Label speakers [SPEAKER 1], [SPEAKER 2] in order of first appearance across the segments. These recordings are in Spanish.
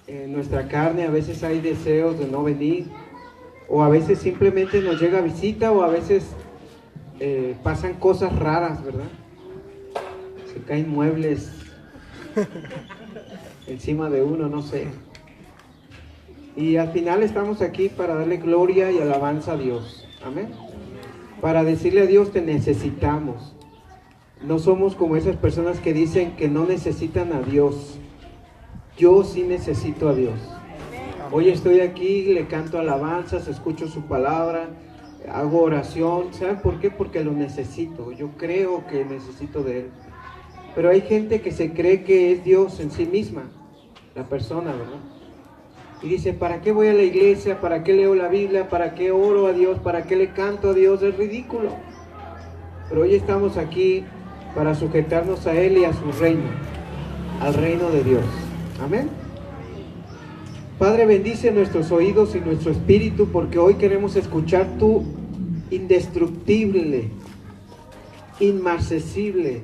[SPEAKER 1] En nuestra carne a veces hay deseos de no venir, o a veces simplemente nos llega visita, o a veces pasan cosas raras, ¿verdad? Se caen muebles encima de uno, no sé. Y al final estamos aquí para darle gloria y alabanza a Dios. Amén. Para decirle a Dios, te necesitamos. No somos como esas personas que dicen que no necesitan a Dios. Yo sí necesito a Dios. Hoy estoy aquí, le canto alabanzas, escucho su palabra, hago oración. ¿Saben por qué? Porque lo necesito. Yo creo que necesito de Él. Pero hay gente que se cree que es Dios en sí misma, la persona, ¿verdad? Y dice, ¿para qué voy a la iglesia? ¿Para qué leo la Biblia? ¿Para qué oro a Dios? ¿Para qué le canto a Dios? Es ridículo. Pero hoy estamos aquí para sujetarnos a Él y a su reino, al reino de Dios. Amén. Padre, bendice nuestros oídos y nuestro espíritu, porque hoy queremos escuchar tu indestructible, inmarcesible,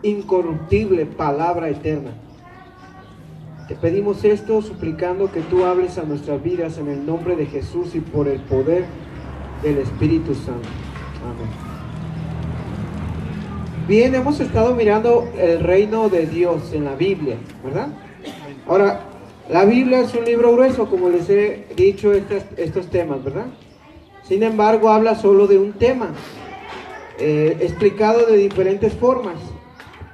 [SPEAKER 1] incorruptible palabra eterna. Te pedimos esto suplicando que tú hables a nuestras vidas en el nombre de Jesús y por el poder del Espíritu Santo. Amén. Bien, hemos estado mirando el reino de Dios en la Biblia, ¿verdad? Ahora, la Biblia es un libro grueso, como les he dicho estos temas, ¿verdad? Sin embargo, habla solo de un tema, explicado de diferentes formas.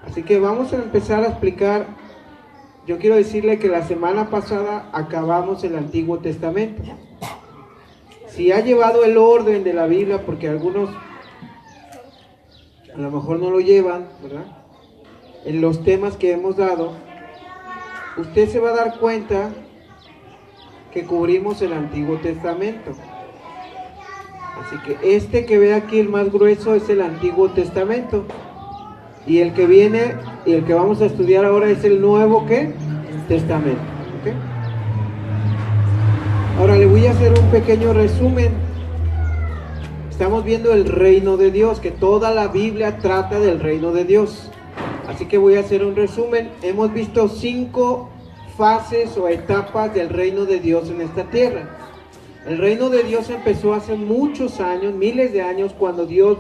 [SPEAKER 1] Así que vamos a empezar a explicar. Yo quiero decirle que la semana pasada acabamos el Antiguo Testamento. Si ha llevado el orden de la Biblia, porque algunos a lo mejor no lo llevan, ¿verdad? En los temas que hemos dado, usted se va a dar cuenta que cubrimos el Antiguo Testamento. Así que este que ve aquí, el más grueso, es el Antiguo Testamento. Y el que viene y el que vamos a estudiar ahora es el Nuevo, ¿qué? Testamento. ¿Okay? Ahora le voy a hacer un pequeño resumen. Estamos viendo el reino de Dios, que toda la Biblia trata del reino de Dios. Así que voy a hacer un resumen. Hemos visto 5 fases o etapas del reino de Dios en esta tierra. El reino de Dios empezó hace muchos años, miles de años, cuando Dios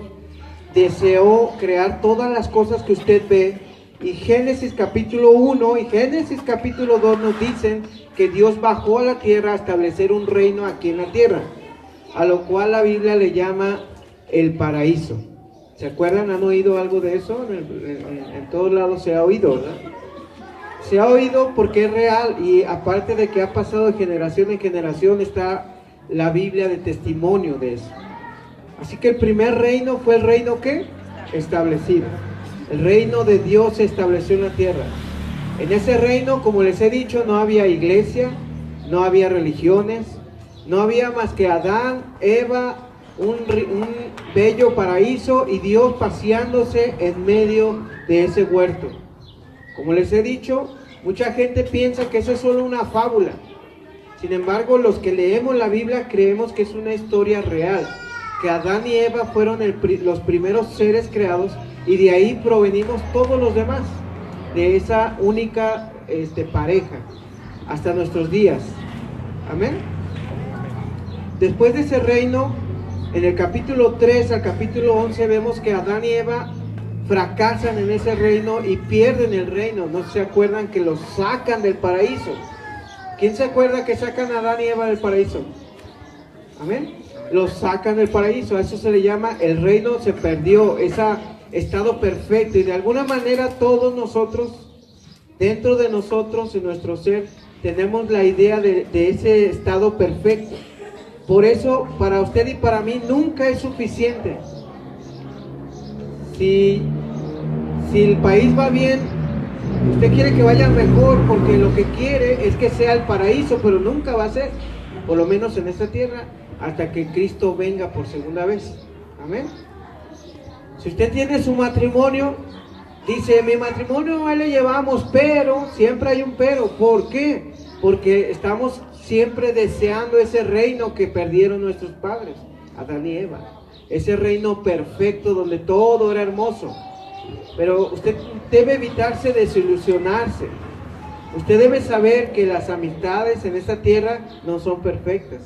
[SPEAKER 1] deseó crear todas las cosas que usted ve. Y Génesis capítulo 1 y Génesis capítulo 2 nos dicen que Dios bajó a la tierra a establecer un reino aquí en la tierra, a lo cual la Biblia le llama el paraíso. ¿Se acuerdan? ¿Han oído algo de eso? En todos lados se ha oído, ¿verdad? Se ha oído porque es real, y aparte de que ha pasado de generación en generación, está la Biblia de testimonio de eso. Así que el primer reino fue el reino ¿qué? Establecido. El reino de Dios se estableció en la tierra. En ese reino, como les he dicho, no había iglesia, no había religiones, no había más que Adán, Eva, un bello paraíso y Dios paseándose en medio de ese huerto. Como les he dicho, mucha gente piensa que eso es solo una fábula. Sin embargo, los que leemos la Biblia creemos que es una historia real, que Adán y Eva fueron los primeros seres creados y de ahí provenimos todos los demás, de esa única pareja, hasta nuestros días. Amén. Después de ese reino, en el capítulo 3 al capítulo 11 vemos que Adán y Eva fracasan en ese reino y pierden el reino. ¿No se acuerdan que los sacan del paraíso? ¿Quién se acuerda que sacan a Adán y Eva del paraíso? Amén. Los sacan del paraíso. A eso se le llama el reino se perdió, ese estado perfecto. Y de alguna manera todos nosotros, dentro de nosotros, en nuestro ser, tenemos la idea de ese estado perfecto. Por eso, para usted y para mí nunca es suficiente. Si el país va bien, usted quiere que vaya mejor, porque lo que quiere es que sea el paraíso, pero nunca va a ser, por lo menos en esta tierra, hasta que Cristo venga por segunda vez. Amén. Si usted tiene su matrimonio, dice, mi matrimonio ahí le llevamos, pero, siempre hay un pero. ¿Por qué? Porque estamos siempre deseando ese reino que perdieron nuestros padres, Adán y Eva. Ese reino perfecto donde todo era hermoso. Pero usted debe evitarse desilusionarse. Usted debe saber que las amistades en esta tierra no son perfectas,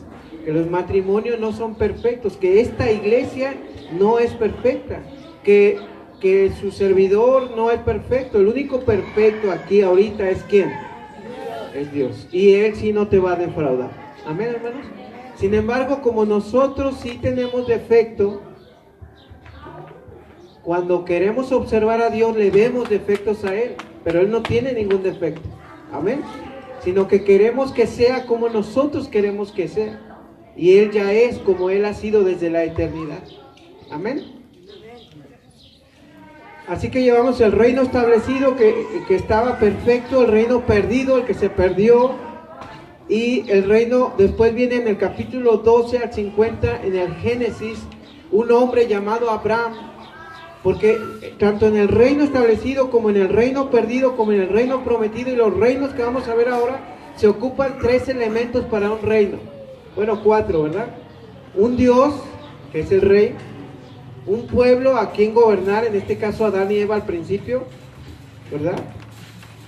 [SPEAKER 1] que los matrimonios no son perfectos, que esta iglesia no es perfecta, que su servidor no es perfecto. El único perfecto aquí ahorita es ¿quién? Es Dios. Y Él sí no te va a defraudar. Amén, hermanos. Sin embargo, como nosotros sí tenemos defecto, cuando queremos observar a Dios le vemos defectos a Él, pero Él no tiene ningún defecto. Amén. Sino que queremos que sea como nosotros queremos que sea. Y Él ya es como Él ha sido desde la eternidad. Amén. Así que llevamos el reino establecido que estaba perfecto, el reino perdido, el que se perdió. Y el reino, después viene en el capítulo 12 al 50, en el Génesis, un hombre llamado Abraham. Porque tanto en el reino establecido como en el reino perdido, como en el reino prometido y los reinos que vamos a ver ahora, se ocupan 3 elementos para un reino. Bueno, 4, ¿verdad? Un Dios, que es el rey. Un pueblo a quien gobernar, en este caso Adán y Eva al principio, ¿verdad?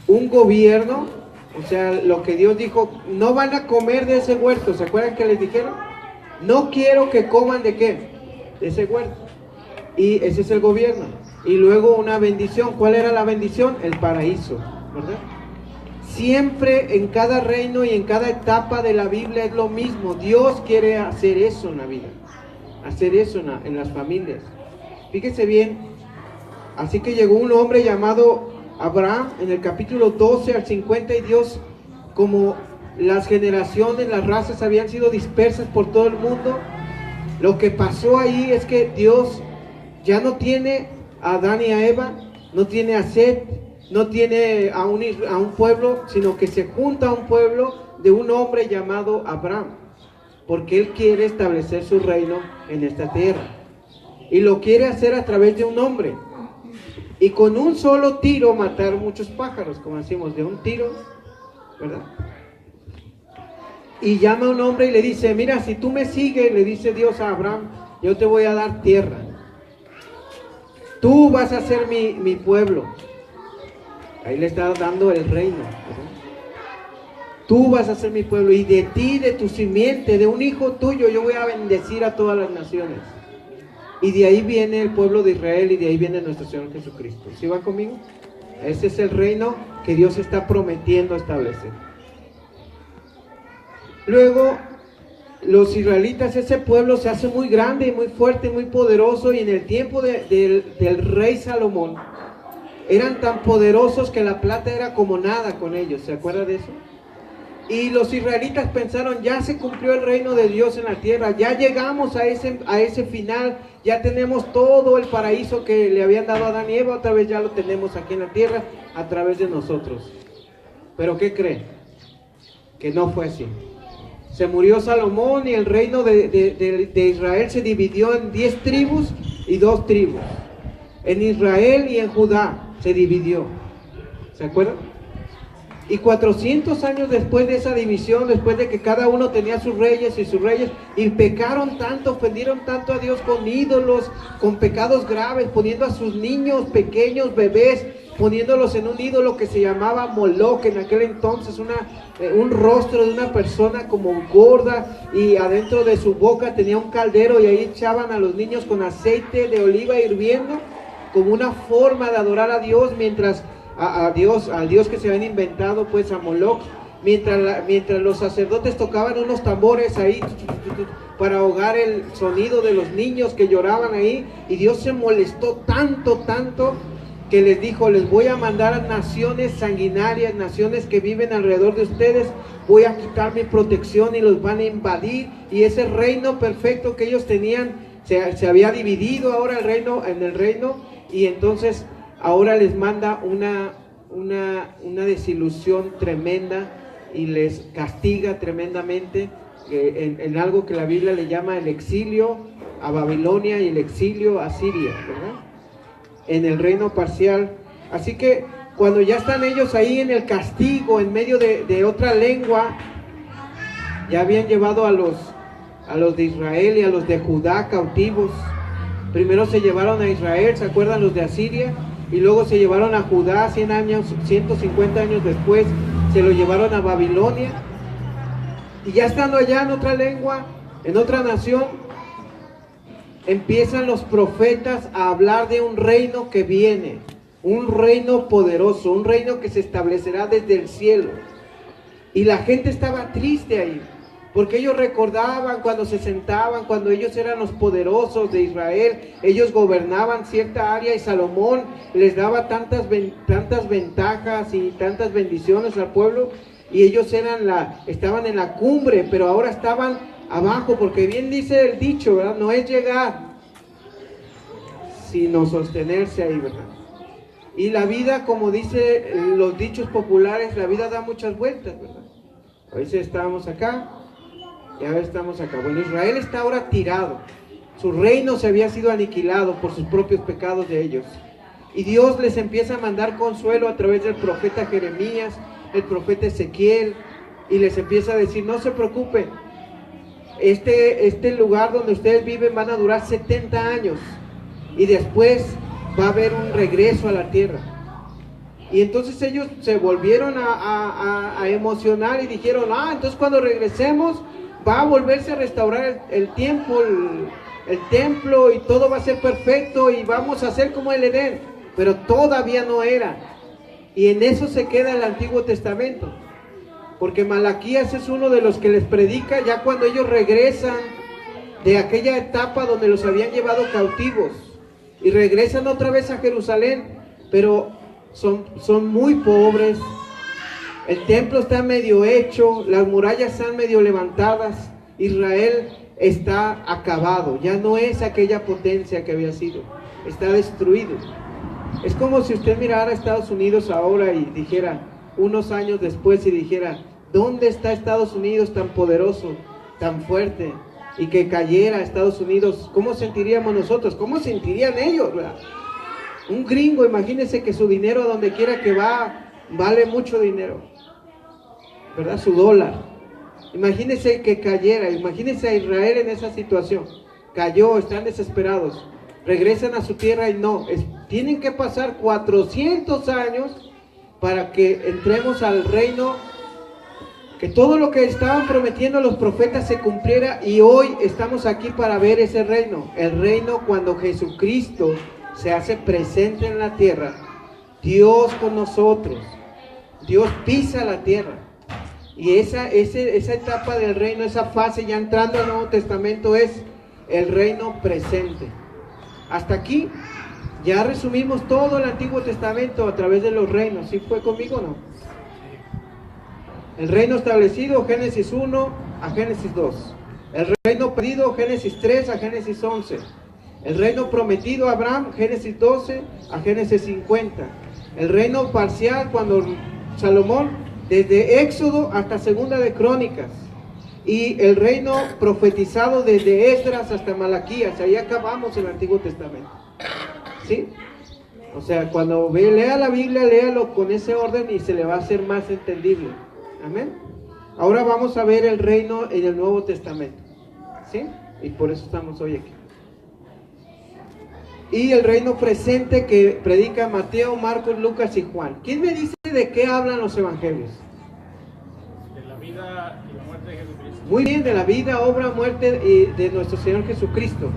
[SPEAKER 1] Un gobierno, o sea, lo que Dios dijo, no van a comer de ese huerto. ¿Se acuerdan que les dijeron? No quiero que coman de qué, de ese huerto. Y ese es el gobierno. Y luego una bendición. ¿Cuál era la bendición? El paraíso, ¿verdad? Siempre en cada reino y en cada etapa de la Biblia es lo mismo. Dios quiere hacer eso en la vida, hacer eso en las familias. Fíjese bien. Así que llegó un hombre llamado Abraham en el capítulo 12 al 50 y Dios, como las generaciones, las razas habían sido dispersas por todo el mundo, lo que pasó ahí es que Dios ya no tiene a Adán y a Eva, no tiene a Set, no tiene a un pueblo, sino que se junta a un pueblo de un hombre llamado Abraham, porque él quiere establecer su reino en esta tierra, y lo quiere hacer a través de un hombre, y con un solo tiro matar muchos pájaros, como decimos, de un tiro, ¿verdad? Y llama a un hombre y le dice, mira, si tú me sigues, le dice Dios a Abraham, yo te voy a dar tierra. Tú vas a ser mi pueblo. Ahí le está dando el reino, ¿verdad? Tú vas a ser mi pueblo y de ti, de tu simiente, de un hijo tuyo, yo voy a bendecir a todas las naciones. Y de ahí viene el pueblo de Israel y de ahí viene nuestro Señor Jesucristo. ¿Sí van conmigo? Ese es el reino que Dios está prometiendo establecer. Luego, los israelitas, ese pueblo se hace muy grande y muy fuerte y muy poderoso, y en el tiempo del rey Salomón eran tan poderosos que la plata era como nada con ellos. ¿Se acuerda de eso? Y los israelitas pensaron, ya se cumplió el reino de Dios en la tierra, ya llegamos a ese final, ya tenemos todo el paraíso que le habían dado a Adán y Eva, otra vez ya lo tenemos aquí en la tierra a través de nosotros. Pero ¿qué creen? Que no fue así. Se murió Salomón y el reino de Israel se dividió en 10 tribus y 2 tribus. En Israel y en Judá se dividió. ¿Se acuerdan? Y 400 años después de esa división, después de que cada uno tenía sus reyes, y pecaron tanto, ofendieron tanto a Dios con ídolos, con pecados graves, poniendo a sus niños pequeños, bebés, poniéndolos en un ídolo que se llamaba Moloch en aquel entonces, un rostro de una persona como gorda, y adentro de su boca tenía un caldero, y ahí echaban a los niños con aceite de oliva hirviendo, como una forma de adorar a Dios, mientras al Dios que se habían inventado, pues a Moloch, mientras los sacerdotes tocaban unos tambores ahí para ahogar el sonido de los niños que lloraban ahí, y Dios se molestó tanto que les dijo, les voy a mandar a naciones sanguinarias, naciones que viven alrededor de ustedes, voy a quitar mi protección y los van a invadir, y ese reino perfecto que ellos tenían se había dividido ahora en el reino, y entonces ahora les manda una desilusión tremenda y les castiga tremendamente en algo que la Biblia le llama el exilio a Babilonia y el exilio a Siria, ¿verdad? En el reino parcial. Así que cuando ya están ellos ahí en el castigo, en medio de otra lengua, ya habían llevado a los de Israel y a los de Judá cautivos. Primero se llevaron a Israel, ¿se acuerdan? Los de Asiria. Y luego se llevaron a Judá 150 años después, se lo llevaron a Babilonia. Y ya estando allá en otra lengua, en otra nación, empiezan los profetas a hablar de un reino que viene, un reino poderoso, un reino que se establecerá desde el cielo. Y la gente estaba triste ahí, porque ellos recordaban cuando se sentaban, cuando ellos eran los poderosos de Israel, ellos gobernaban cierta área y Salomón les daba tantas ventajas y tantas bendiciones al pueblo, y ellos estaban en la cumbre, pero ahora estaban abajo, porque bien dice el dicho, ¿verdad? No es llegar, sino sostenerse ahí, ¿verdad? Y la vida, como dice los dichos populares, la vida da muchas vueltas, ¿verdad? A veces estábamos acá y ahora estamos acá. Bueno, Israel está ahora tirado. Su reino se había sido aniquilado por sus propios pecados de ellos. Y Dios les empieza a mandar consuelo a través del profeta Jeremías, el profeta Ezequiel, y les empieza a decir, no se preocupen, este lugar donde ustedes viven van a durar 70 años y después va a haber un regreso a la tierra. Y entonces ellos se volvieron a emocionar y dijeron, entonces cuando regresemos va a volverse a restaurar el templo y todo va a ser perfecto y vamos a hacer como el Edén. Pero todavía no era. Y en eso se queda el Antiguo Testamento, porque Malaquías es uno de los que les predica ya cuando ellos regresan de aquella etapa donde los habían llevado cautivos y regresan otra vez a Jerusalén, pero son muy pobres, el templo está medio hecho, las murallas están medio levantadas, Israel está acabado, ya no es aquella potencia que había sido, está destruido. Es como si usted mirara a Estados Unidos ahora y dijera, unos años después, y dijera, ¿dónde está Estados Unidos tan poderoso, tan fuerte? Y que cayera Estados Unidos, ¿cómo sentiríamos nosotros? ¿Cómo sentirían ellos, verdad? Un gringo, imagínese que su dinero a donde quiera que va, vale mucho dinero, ¿verdad? Su dólar. Imagínese que cayera, imagínese a Israel en esa situación. Cayó, están desesperados. Regresan a su tierra y tienen que pasar 400 años para que entremos al reino, que todo lo que estaban prometiendo los profetas se cumpliera, y hoy estamos aquí para ver ese reino, el reino cuando Jesucristo se hace presente en la tierra, Dios con nosotros, Dios pisa la tierra, y esa etapa del reino, esa fase ya entrando al Nuevo Testamento es el reino presente. Hasta aquí ya resumimos todo el Antiguo Testamento a través de los reinos. ¿Sí fue conmigo o no? El reino establecido, Génesis 1 a Génesis 2. El reino perdido, Génesis 3 a Génesis 11. El reino prometido a Abraham, Génesis 12 a Génesis 50. El reino parcial cuando Salomón, desde Éxodo hasta Segunda de Crónicas. Y el reino profetizado desde Esdras hasta Malaquías. Ahí acabamos el Antiguo Testamento. ¿Sí? O sea, cuando lea la Biblia, léalo con ese orden y se le va a hacer más entendible. Amén. Ahora vamos a ver el reino en el Nuevo Testamento. ¿Sí? Y por eso estamos hoy aquí. Y el reino presente que predica Mateo, Marcos, Lucas y Juan. ¿Quién me dice de qué hablan los evangelios?
[SPEAKER 2] De la vida y la muerte de Jesucristo.
[SPEAKER 1] Muy bien, de la vida, obra, muerte de nuestro Señor Jesucristo.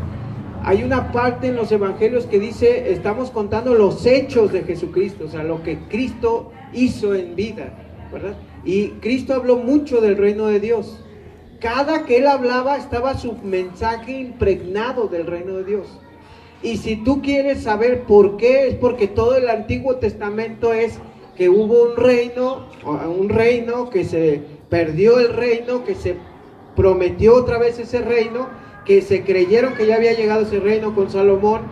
[SPEAKER 1] Hay una parte en los evangelios que dice, estamos contando los hechos de Jesucristo, o sea, lo que Cristo hizo en vida, ¿verdad? Y Cristo habló mucho del reino de Dios. Cada que Él hablaba estaba su mensaje impregnado del reino de Dios. Y si tú quieres saber por qué, es porque todo el Antiguo Testamento es que hubo un reino que se perdió, el reino que se prometió otra vez ese reino, que se creyeron que ya había llegado ese reino con Salomón,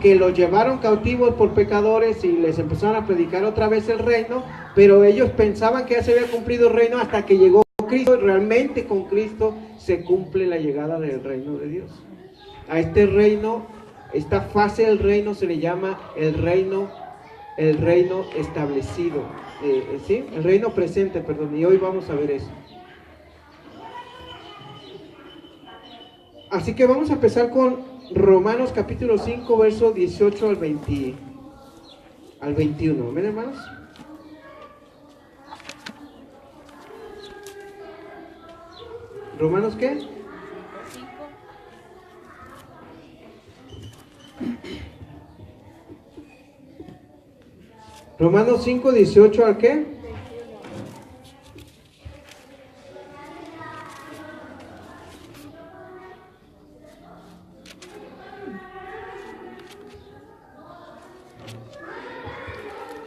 [SPEAKER 1] que lo llevaron cautivos por pecadores y les empezaron a predicar otra vez el reino, pero ellos pensaban que ya se había cumplido el reino hasta que llegó Cristo, y realmente con Cristo se cumple la llegada del reino de Dios. A este reino, esta fase del reino se le llama el reino establecido, ¿sí? El reino presente, perdón, y hoy vamos a ver eso. Así que vamos a empezar con Romanos capítulo 5, verso 18 al 21. ¿Amén, hermanos? ¿Romanos qué?
[SPEAKER 3] 5.
[SPEAKER 1] Romanos 5, 18 ¿al qué?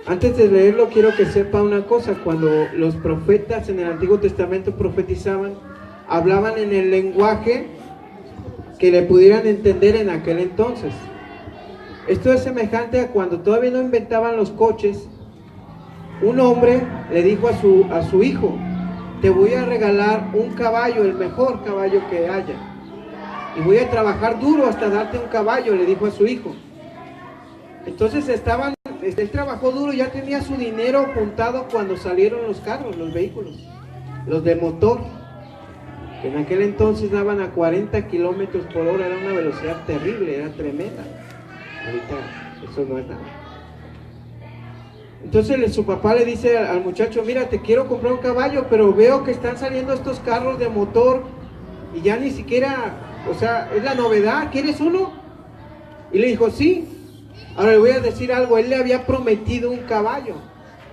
[SPEAKER 1] Antes de leerlo, quiero que sepa una cosa. Cuando los profetas en el Antiguo Testamento profetizaban, hablaban en el lenguaje que le pudieran entender en aquel entonces. Esto es semejante a cuando todavía no inventaban los coches. Un hombre le dijo a su hijo: te voy a regalar un caballo, el mejor caballo que haya, y voy a trabajar duro hasta darte un caballo, le dijo a su hijo. Entonces él trabajó duro, ya tenía su dinero juntado cuando salieron los carros, los vehículos, los de motor, que en aquel entonces daban a 40 kilómetros por hora, era una velocidad terrible, era tremenda. Ahorita eso no es nada. Entonces su papá le dice al muchacho: mira, te quiero comprar un caballo, pero veo que están saliendo estos carros de motor y ya ni siquiera, o sea, es la novedad, ¿quieres uno? Y le dijo: sí. Ahora le voy a decir algo, él le había prometido un caballo.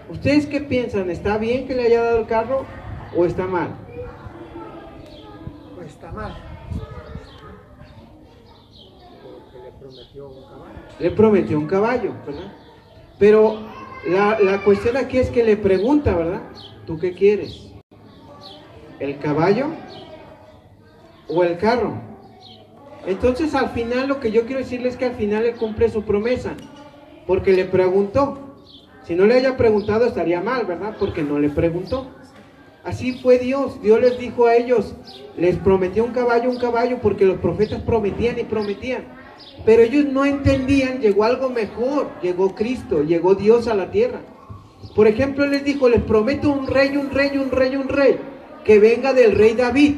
[SPEAKER 1] ¿Ustedes qué piensan? ¿Está bien que le haya dado el carro o está mal?
[SPEAKER 4] Pues está mal. Porque le prometió un caballo.
[SPEAKER 1] Le prometió un caballo, ¿verdad? Pero la cuestión aquí es que le pregunta, ¿verdad? ¿Tú qué quieres? ¿El caballo o el carro? Entonces al final lo que yo quiero decirles es que al final él cumple su promesa, porque le preguntó. Si no le haya preguntado estaría mal, ¿verdad? Porque no le preguntó. Así fue Dios. Dios les dijo a ellos, les prometió un caballo, porque los profetas prometían y prometían. Pero ellos no entendían, llegó algo mejor, llegó Cristo, llegó Dios a la tierra. Por ejemplo, él les dijo: les prometo un rey, que venga del rey David.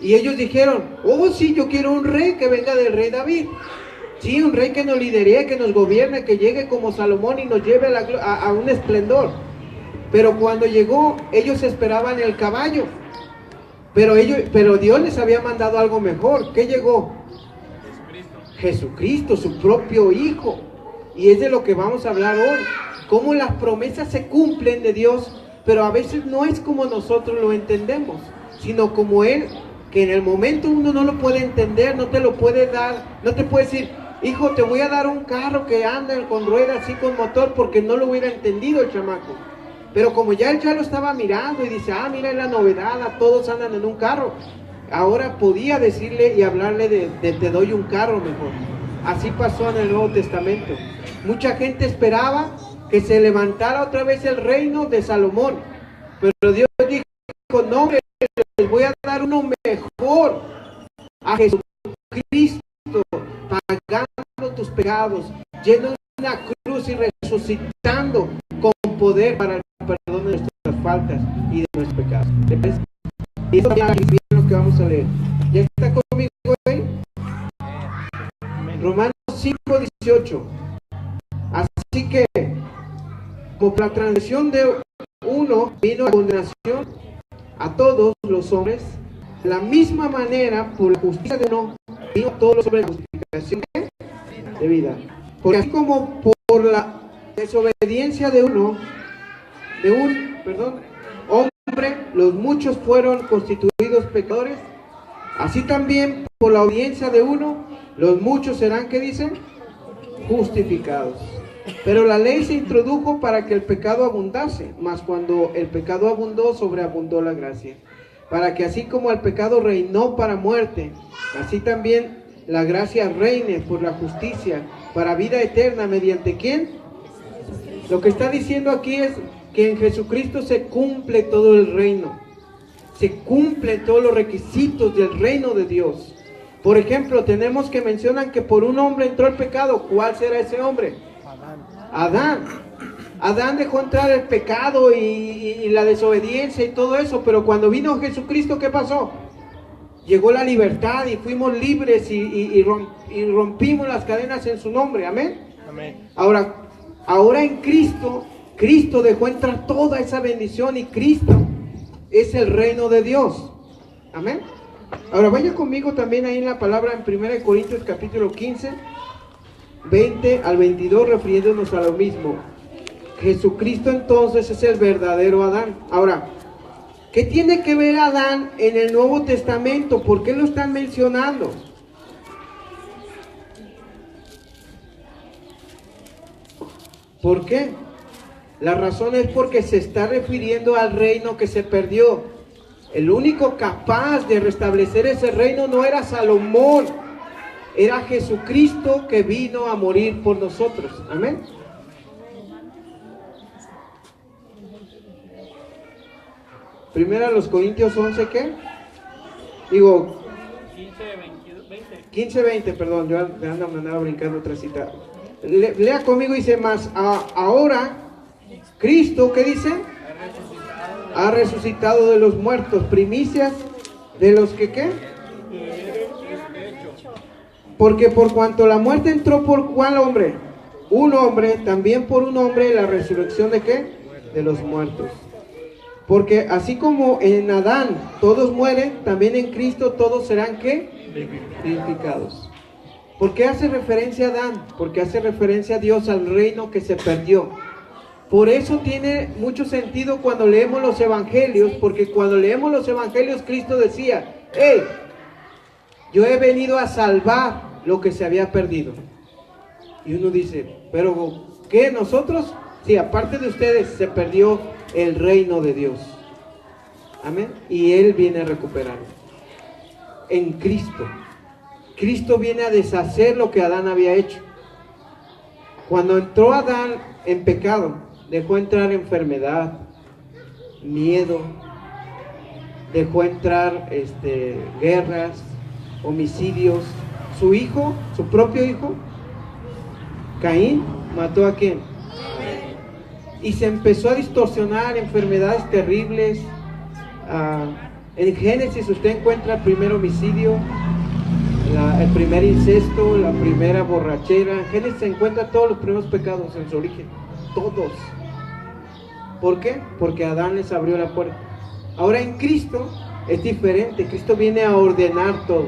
[SPEAKER 1] Y ellos dijeron: oh sí, yo quiero un rey que venga del rey David. Sí, un rey que nos lidere, que nos gobierne, que llegue como Salomón y nos lleve a un esplendor. Pero cuando llegó, ellos esperaban el caballo. Pero Dios les había mandado algo mejor. ¿Qué llegó? Jesucristo, su propio Hijo. Y es de lo que vamos a hablar hoy. Cómo las promesas se cumplen de Dios, pero a veces no es como nosotros lo entendemos, sino como Él, que en el momento uno no lo puede entender, no te lo puede dar, no te puede decir: hijo, te voy a dar un carro que anda con ruedas así con motor, porque no lo hubiera entendido el chamaco. Pero como ya él ya lo estaba mirando y dice: ah, mira, es la novedad, a todos andan en un carro. Ahora podía decirle y hablarle de te doy un carro mejor. Así pasó en el Nuevo Testamento. Mucha gente esperaba que se levantara otra vez el reino de Salomón, pero Dios dijo: no, les voy a dar uno mejor, a Jesucristo, pagando tus pecados, yendo en una cruz y resucitando con poder para el perdón de nuestras faltas y de nuestros pecados. Y eso es lo que vamos a leer. ¿Ya está conmigo ahí? Romanos 5, 18. Así que, como la transgresión de uno vino a condenación a todos los hombres, de la misma manera, por la justicia de uno vino a todos los hombres la justificación de vida. Porque así como por la desobediencia de un hombre, los muchos fueron constituidos pecadores, así también por la obediencia de uno, los muchos serán, ¿qué dicen? Justificados. Pero la ley se introdujo para que el pecado abundase, mas cuando el pecado abundó, sobreabundó la gracia. Para que así como el pecado reinó para muerte, así también la gracia reine por la justicia, para vida eterna, ¿mediante quién? Lo que está diciendo aquí es que en Jesucristo se cumple todo el reino. Se cumplen todos los requisitos del reino de Dios. Por ejemplo, tenemos que mencionan que por un hombre entró el pecado. ¿Cuál será ese hombre? Adán. Adán dejó entrar el pecado y la desobediencia y todo eso, pero cuando vino Jesucristo, ¿qué pasó? Llegó la libertad y fuimos libres y rompimos las cadenas en su nombre. Amén.
[SPEAKER 2] Amén.
[SPEAKER 1] Ahora en Cristo dejó entrar toda esa bendición y Cristo es el reino de Dios. Amén. Ahora vaya conmigo también ahí en la palabra en 1 Corintios capítulo 15, 20 al 22, refiriéndonos a lo mismo. Jesucristo entonces es el verdadero Adán. Ahora, ¿qué tiene que ver Adán en el Nuevo Testamento? ¿Por qué lo están mencionando? ¿Por qué? La razón es porque se está refiriendo al reino que se perdió. El único capaz de restablecer ese reino no era Salomón, era Jesucristo que vino a morir por nosotros. Amén. Primera a los Corintios 11, ¿qué? Digo, 15:20, perdón, yo me andaba brincando otra cita. Lea conmigo, dice más, ahora Cristo, ¿qué dice? Ha resucitado de los muertos, primicias de los que, ¿qué? Porque por cuanto la muerte entró por ¿cuál hombre? Un hombre, también por un hombre la resurrección de ¿qué? De los muertos. Porque así como en Adán todos mueren, también en Cristo todos serán ¿qué? Vivificados. ¿Por qué hace referencia a Adán? Porque hace referencia a Dios, al reino que se perdió. Por eso tiene mucho sentido cuando leemos los evangelios, porque cuando leemos los evangelios Cristo decía, hey, yo he venido a salvar lo que se había perdido. Y uno dice, pero ¿qué? ¿Nosotros? Sí, aparte de ustedes se perdió el reino de Dios. Amén. Y Él viene a recuperarlo. En Cristo. Cristo viene a deshacer lo que Adán había hecho. Cuando entró Adán en pecado, dejó entrar enfermedad, miedo, dejó entrar guerras, homicidios. Su hijo, su propio hijo, Caín, mató a ¿quién? Y se empezó a distorsionar, enfermedades terribles. En Génesis usted encuentra el primer homicidio, el primer incesto, la primera borrachera. En Génesis se encuentran todos los primeros pecados en su origen, todos. ¿Por qué? Porque Adán les abrió la puerta. Ahora en Cristo es diferente. Cristo viene a ordenar todo.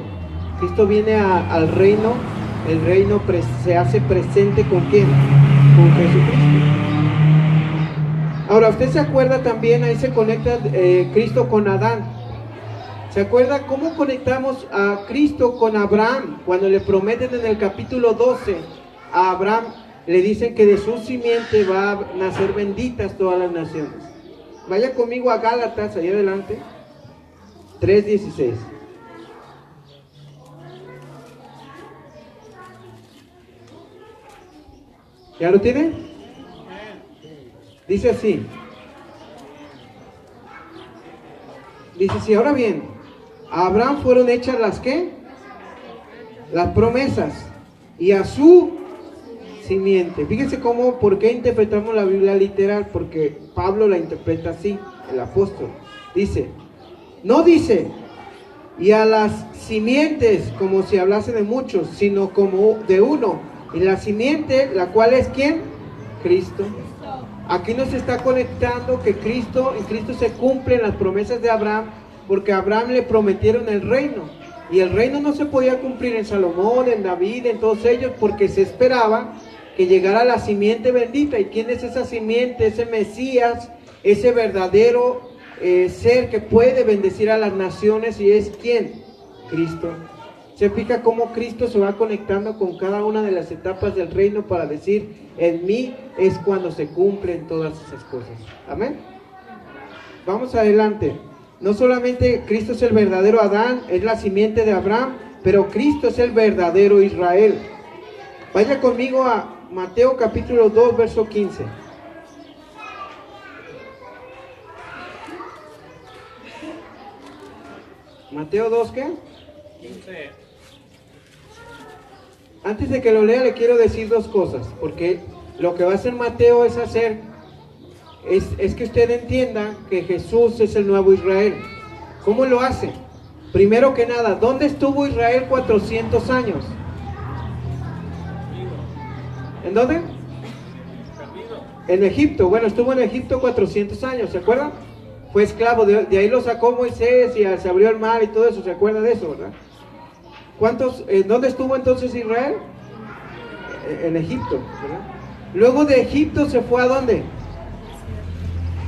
[SPEAKER 1] Cristo viene al reino. El reino se hace presente ¿con quién? Con Jesucristo. Ahora usted se acuerda también, ahí se conecta Cristo con Adán. ¿Se acuerda cómo conectamos a Cristo con Abraham? Cuando le prometen en el capítulo 12 a Abraham, le dicen que de su simiente va a nacer benditas todas las naciones. Vaya conmigo a Gálatas, ahí adelante, 3:16. ¿Ya lo tiene? Dice así. Dice así, ahora bien, a Abraham fueron hechas las ¿qué? Las promesas. Y a su simiente. Fíjense cómo, ¿por qué interpretamos la Biblia literal? Porque Pablo la interpreta así, el apóstol. Dice, no dice, y a las simientes, como si hablase de muchos, sino como de uno. Y la simiente, la cual es ¿quién? Cristo. Aquí nos está conectando que en Cristo se cumplen las promesas de Abraham, porque a Abraham le prometieron el reino. Y el reino no se podía cumplir en Salomón, en David, en todos ellos, porque se esperaba que llegara la simiente bendita. ¿Y quién es esa simiente? Ese Mesías, ese verdadero ser que puede bendecir a las naciones. ¿Y es quién? Cristo. Se fija cómo Cristo se va conectando con cada una de las etapas del reino para decir, en mí es cuando se cumplen todas esas cosas. Amén. Vamos adelante. No solamente Cristo es el verdadero Adán, es la simiente de Abraham, pero Cristo es el verdadero Israel. Vaya conmigo a Mateo capítulo 2, verso 15. Mateo 2, ¿qué?
[SPEAKER 2] 15.
[SPEAKER 1] Antes de que lo lea le quiero decir dos cosas, porque lo que va a hacer Mateo es que usted entienda que Jesús es el nuevo Israel. ¿Cómo lo hace? Primero que nada, ¿dónde estuvo Israel 400 años? ¿En dónde?
[SPEAKER 2] Perdido.
[SPEAKER 1] En Egipto. Bueno, estuvo en Egipto 400 años, ¿se acuerdan? fue esclavo, de ahí lo sacó Moisés y se abrió el mar y todo eso, ¿se acuerda de eso, verdad? ¿Dónde estuvo entonces Israel? En Egipto, ¿verdad? Luego de Egipto se fue ¿a dónde?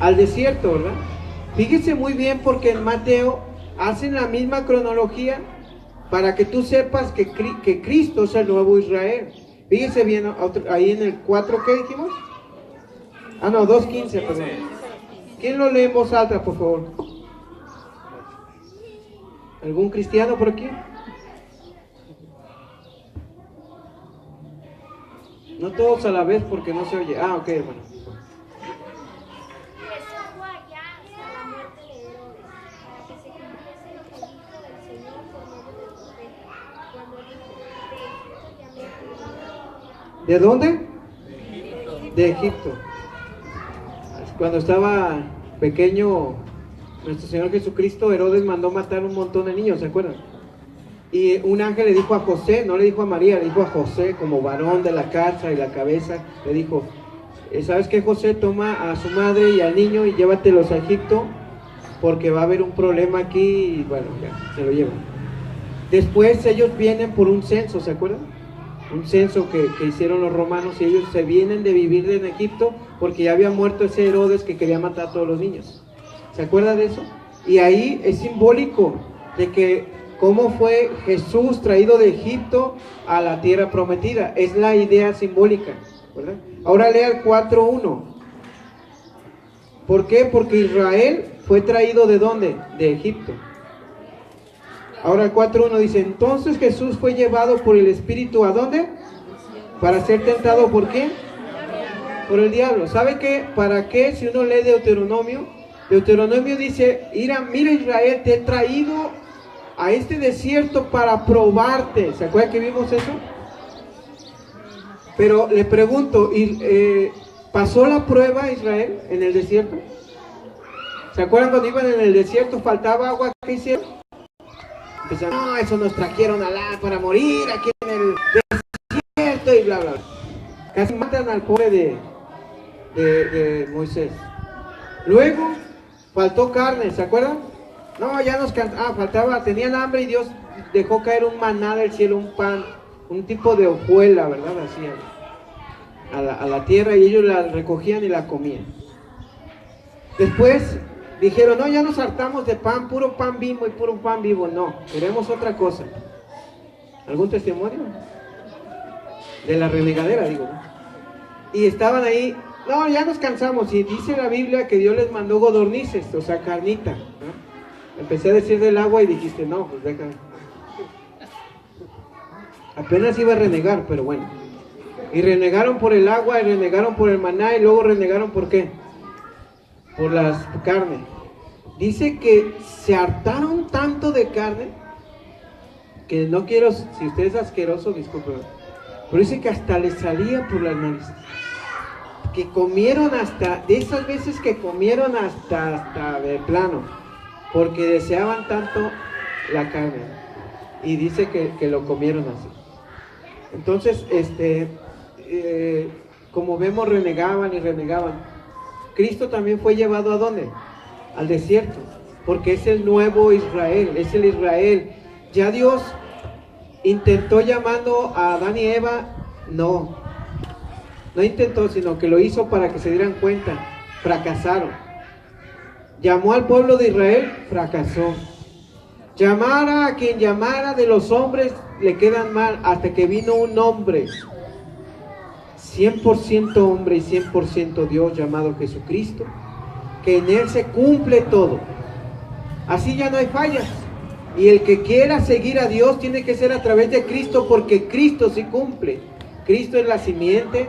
[SPEAKER 1] Al desierto, ¿verdad? Fíjese muy bien porque en Mateo hacen la misma cronología para que tú sepas que Cristo es el nuevo Israel. Fíjese bien, ahí en el 4, ¿qué dijimos? Ah, no, 2:15, perdón. ¿Quién lo lee en voz alta, por favor? ¿Algún cristiano por aquí? No todos a la vez porque no se oye. Ah, ok, bueno. ¿De dónde? De Egipto. Cuando estaba pequeño, nuestro Señor Jesucristo, Herodes mandó matar un montón de niños, ¿se acuerdan? Y un ángel le dijo a José, no le dijo a María, le dijo a José, como varón de la casa y la cabeza, le dijo, ¿sabes qué, José? Toma a su madre y al niño y llévatelos a Egipto, porque va a haber un problema aquí, y bueno, ya, se lo llevan. Después ellos vienen por un censo, ¿se acuerdan? Un censo que hicieron los romanos, y ellos se vienen de vivir en Egipto porque ya había muerto ese Herodes que quería matar a todos los niños. ¿Se acuerda de eso? Y ahí es simbólico de que cómo fue Jesús traído de Egipto a la tierra prometida. Es la idea simbólica, ¿verdad? Ahora lea el 4:1. ¿Por qué? Porque Israel fue traído ¿de dónde? De Egipto. Ahora el 4:1 dice, entonces Jesús fue llevado por el Espíritu ¿a dónde? Para ser tentado ¿por quién? Por el diablo. ¿Sabe qué? ¿Para qué? Si uno lee Deuteronomio dice, mira Israel, te he traído a este desierto para probarte. ¿Se acuerdan que vimos eso? Pero le pregunto, ¿pasó la prueba Israel en el desierto? ¿Se acuerdan cuando iban en el desierto, faltaba agua? ¿Qué hicieron? Empezaron, no, eso nos trajeron para morir aquí en el desierto y bla, bla, bla. Casi matan al pobre de Moisés. Luego, faltó carne, ¿se acuerdan? No, ya nos faltaba, tenían hambre y Dios dejó caer un maná del cielo, un pan, un tipo de hojuela, ¿verdad? Así a la tierra, y ellos la recogían y la comían. Después dijeron, no, ya nos hartamos de pan, puro pan vivo y puro pan vivo. No, queremos otra cosa. ¿Algún testimonio? De la renegadera, digo, ¿no? Y estaban ahí, no, ya nos cansamos. Y dice la Biblia que Dios les mandó codornices, o sea, carnita, ¿no? Empecé a decir del agua y dijiste, no, pues deja. Apenas iba a renegar, pero bueno. Y renegaron por el agua, y renegaron por el maná, y luego renegaron ¿por qué? Por la carne. Dice que se hartaron tanto de carne que no quiero, si usted es asqueroso, disculpe, pero dice que hasta le salía por las narices. Que comieron hasta, de esas veces que comieron hasta de plano, porque deseaban tanto la carne. Y dice que lo comieron así. Entonces, como vemos, renegaban y renegaban. Cristo también fue llevado ¿a dónde? Al desierto, porque es el nuevo Israel, es el Israel. Ya Dios intentó llamando a Adán y Eva, no intentó, sino que lo hizo para que se dieran cuenta, fracasaron. Llamó al pueblo de Israel, fracasó. Llamara a quien llamara de los hombres, le quedan mal, hasta que vino un hombre, 100% hombre y 100% Dios, llamado Jesucristo, que en Él se cumple todo. Así ya no hay fallas. Y el que quiera seguir a Dios tiene que ser a través de Cristo, porque Cristo sí cumple. Cristo es la simiente,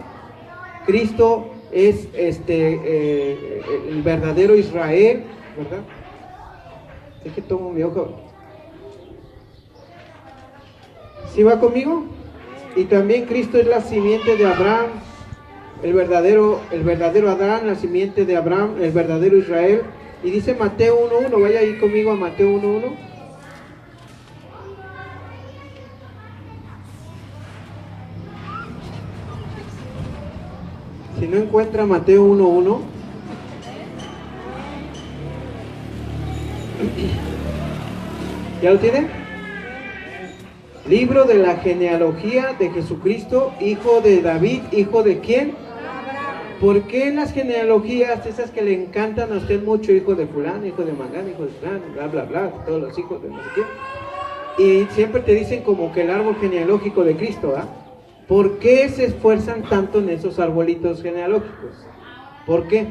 [SPEAKER 1] Cristo es el verdadero Israel, ¿verdad? Es que tomo mi ojo. ¿Sí va conmigo? Y también Cristo es la simiente de Abraham, el verdadero Adán, la simiente de Abraham, el verdadero Israel. Y dice Mateo 1:1, vaya ahí conmigo a Mateo 1:1. Si no encuentra Mateo 1:1, ¿Ya lo tienen? Libro de la genealogía de Jesucristo, hijo de David, hijo de ¿quién? ¿Por qué en las genealogías, esas que le encantan a usted mucho, hijo de fulano, hijo de mangano, hijo de fulano, bla, bla, bla, todos los hijos de no sé qué? Y siempre te dicen como que el árbol genealógico de Cristo, ¿ah? ¿Por qué se esfuerzan tanto en esos arbolitos genealógicos? ¿Por qué?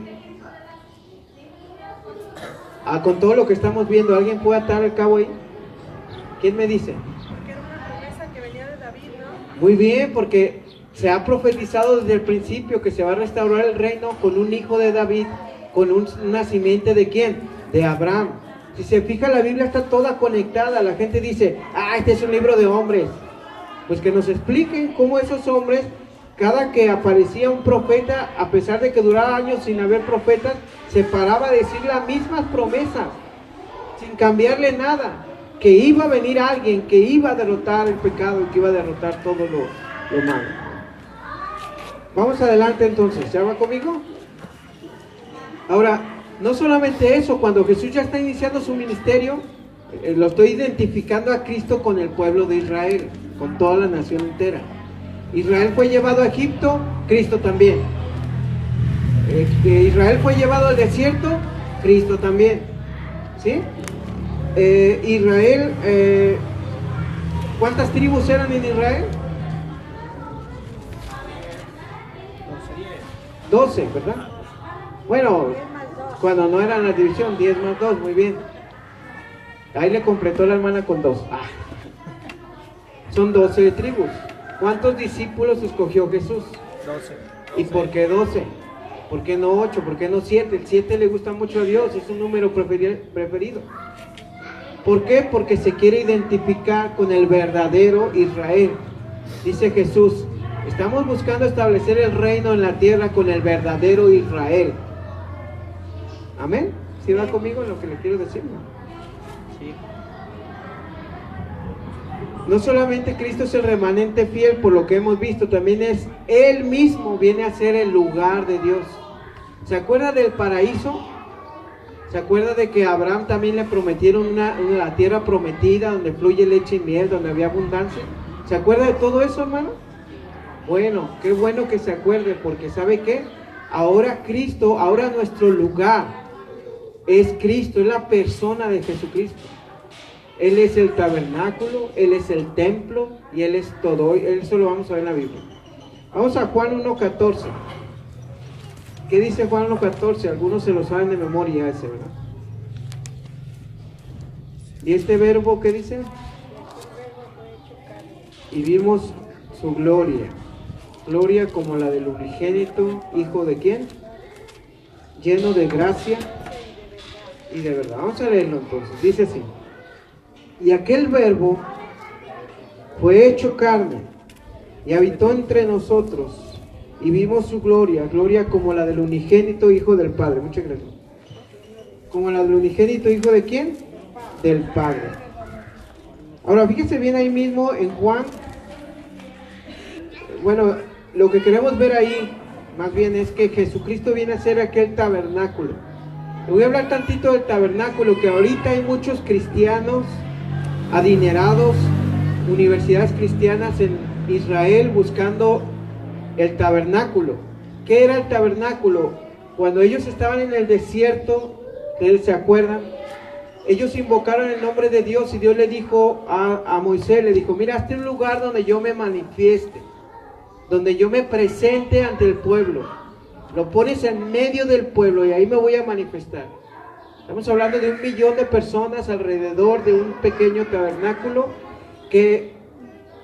[SPEAKER 1] Con todo lo que estamos viendo, ¿alguien puede atar el cabo ahí? ¿Quién me dice?
[SPEAKER 3] Porque era una promesa que venía de David, ¿no?
[SPEAKER 1] Muy bien, porque se ha profetizado desde el principio que se va a restaurar el reino con un hijo de David, con una simiente de ¿quién? De Abraham. Si se fija, la Biblia está toda conectada. La gente dice, este es un libro de hombres. Pues que nos expliquen cómo esos hombres, cada que aparecía un profeta, a pesar de que durara años sin haber profetas, se paraba a decir las mismas promesas, sin cambiarle nada, que iba a venir alguien que iba a derrotar el pecado y que iba a derrotar todo lo malo. Vamos adelante entonces, ¿ya va conmigo? Ahora, no solamente eso, cuando Jesús ya está iniciando su ministerio, lo estoy identificando a Cristo con el pueblo de Israel, con toda la nación entera. Israel fue llevado a Egipto, Cristo también. Israel fue llevado al desierto, Cristo también. ¿Sí? Israel, ¿cuántas tribus eran en Israel? 12, ¿verdad? Bueno, cuando no eran la división, 10 más 2, muy bien. Ahí le completó la hermana con 2. Son 12 tribus. ¿Cuántos discípulos escogió Jesús?
[SPEAKER 4] 12.
[SPEAKER 1] ¿Y por qué 12? ¿Por qué no 8? ¿Por qué no 7? El 7 le gusta mucho a Dios, es un número preferido. ¿Por qué? Porque se quiere identificar con el verdadero Israel. Dice Jesús, estamos buscando establecer el reino en la tierra con el verdadero Israel. ¿Amén? ¿Sí va conmigo en lo que le quiero decir?
[SPEAKER 4] Sí.
[SPEAKER 1] No solamente Cristo es el remanente fiel por lo que hemos visto, también es Él mismo viene a ser el lugar de Dios. ¿Se acuerda del paraíso? ¿Se acuerda de que a Abraham también le prometieron la tierra prometida donde fluye leche y miel, donde había abundancia? ¿Se acuerda de todo eso, hermano? Bueno, qué bueno que se acuerde, porque ¿sabe qué? Ahora Cristo, ahora nuestro lugar es Cristo, es la persona de Jesucristo. Él es el tabernáculo, Él es el templo y Él es todo. Eso lo vamos a ver en la Biblia. Vamos a Juan 1:14. ¿Qué dice Juan 1:14? Algunos se lo saben de memoria ese, ¿verdad? ¿Y este verbo qué dice? Y vimos su gloria. Gloria como la del unigénito, ¿hijo de quién? Lleno de gracia y de verdad. Vamos a leerlo entonces. Dice así. Y aquel verbo fue hecho carne y habitó entre nosotros y vimos su gloria, gloria como la del unigénito Hijo del Padre. Muchas gracias. Como la del unigénito Hijo de quién? Del Padre. Ahora fíjese bien ahí mismo en Juan. Bueno, lo que queremos ver ahí más bien es que Jesucristo viene a ser aquel tabernáculo. Le voy a hablar tantito del tabernáculo, que ahorita hay muchos cristianos adinerados, universidades cristianas en Israel buscando el tabernáculo. ¿Qué era el tabernáculo? Cuando ellos estaban en el desierto, ¿ustedes se acuerdan? Ellos invocaron el nombre de Dios y Dios le dijo a Moisés, le dijo, mira, este es un lugar donde yo me manifieste, donde yo me presente ante el pueblo. Lo pones en medio del pueblo y ahí me voy a manifestar. Estamos hablando de 1 millón de personas alrededor de un pequeño tabernáculo que